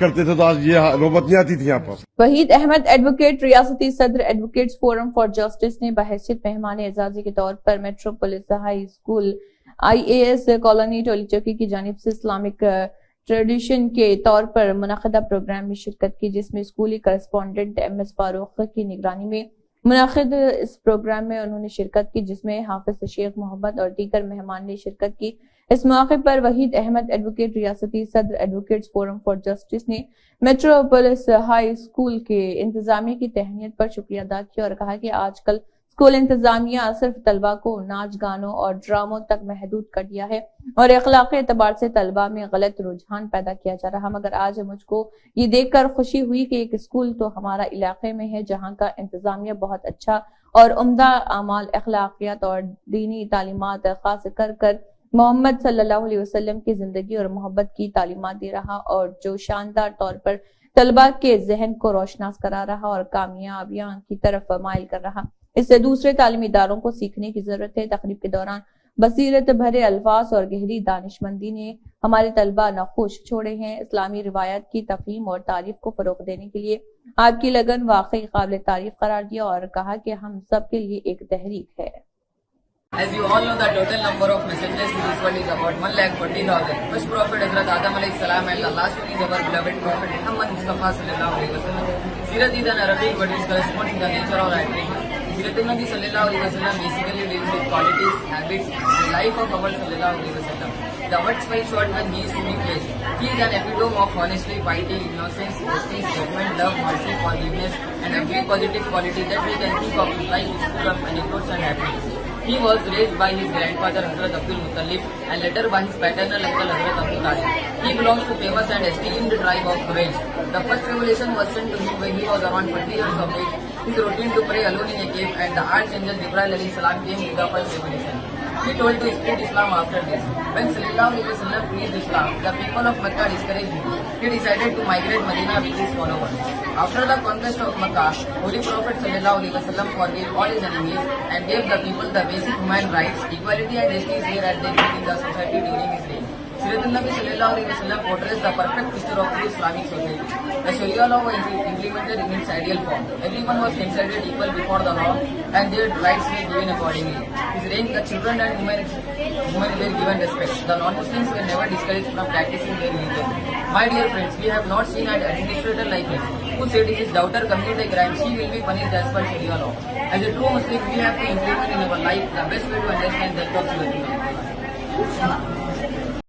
کرتے تھے تو آج یہ نوبت نہیں آتی تھی یہاں پر. وحید احمد ایڈوکیٹ ریاستی صدر ایڈوکیٹس فورم فار جسٹس نے بحیثیت مہمان اعزازی کے طور پر میٹروپولس high school IAS colony Toli Chowki کی جانب سے اسلامک ٹریڈیشن کے طور پر منعقدہ پروگرام میں شرکت کی، جس میں اسکولی کرسپونڈنٹ MS فاروق کی نگرانی میں منعقد اس پروگرام میں انہوں نے شرکت کی، جس میں حافظ شیخ محمد اور دیگر مہمان نے شرکت کی۔ اس موقع پر وحید احمد ایڈوکیٹ ریاستی صدر ایڈوکیٹس فورم فار جسٹس نے میٹروپولس ہائی اسکول کے انتظامیہ کی تہنیت پر شکریہ ادا کیا اور کہا کہ آج کل اسکول انتظامیہ صرف طلبہ کو ناچ گانوں اور ڈراموں تک محدود کر دیا ہے اور اخلاقی اعتبار سے طلبہ میں غلط رجحان پیدا کیا جا رہا، مگر آج مجھ کو یہ دیکھ کر خوشی ہوئی کہ ایک اسکول تو ہمارا علاقے میں ہے جہاں کا انتظامیہ بہت اچھا اور عمدہ اعمال، اخلاقیات اور دینی تعلیمات خاص کر محمد صلی اللہ علیہ وسلم کی زندگی اور محبت کی تعلیمات دے رہا اور جو شاندار طور پر طلبہ کے ذہن کو روشناس کرا رہا اور کامیابیاں کی طرف مائل کر رہا۔ اس سے دوسرے تعلیمی اداروں کو سیکھنے کی ضرورت ہے۔ تقریب کے دوران بصیرت بھرے الفاظ اور گہری دانشمندی نے ہمارے طلبہ ناخوش چھوڑے ہیں۔ اسلامی روایات کی تفہیم اور تعریف کو فروغ دینے کے لیے آپ کی لگن واقعی قابل تعریف قرار دیا اور کہا کہ ہم سب کے لیے ایک تحریک ہے۔ As you all know, the total number of messengers in this world is about 1,40,000. First Prophet Hazrat Adam alayhi salam and the last one is our beloved Prophet Muhammad Mustafa sallallahu alayhi wa sallam. Sirat is an Arabic word which corresponds to the nature or attributes. Sirat Nabi sallallahu alayhi wa sallam basically deals with qualities, habits, and life of our sallallahu alayhi wa sallam. The words fell short when he is to be praised. He is an epitome of honesty, piety, innocence, justice, judgment, love, mercy, forgiveness, and every positive quality that we can think of in life is full of anecdotes and happiness. He was raised by his grandfather Hazrat Abdul Muttalib and later by his paternal uncle Hazrat Abu Talib. He belongs to famous and esteemed tribe of Quraysh. The first revelation was sent to him when he was around 20 years of age. His routine to pray alone in a cave and the archangel Jibreel alayhi salam came with the first revelation. He told to spread Islam after this. When sallallahu alayhi wa sallam preached Islam, the people of Mecca discouraged him. He decided to migrate Medina with his followers. After the conquest of Mecca, Holy Prophet sallallahu alayhi wa sallam forgave all his enemies and gave the people the basic human rights, equality and justice were at their peak in the society during his reign. Sirat Nabi sallallahu alayhi wa sallam portrays the perfect picture of true Islamic society. The Sharia law was implemented in its ideal form. Everyone was considered equal before the law and their rights were given accordingly. His reign, the children and women were given respect. The non-Muslims were never discouraged from practicing their religion. My dear friends, we have not seen an administrator like him who said if his daughter commits a crime, she will be punished as per Sharia law. As a true Muslim, we have to implement in our life the best way to understand that of Sharia.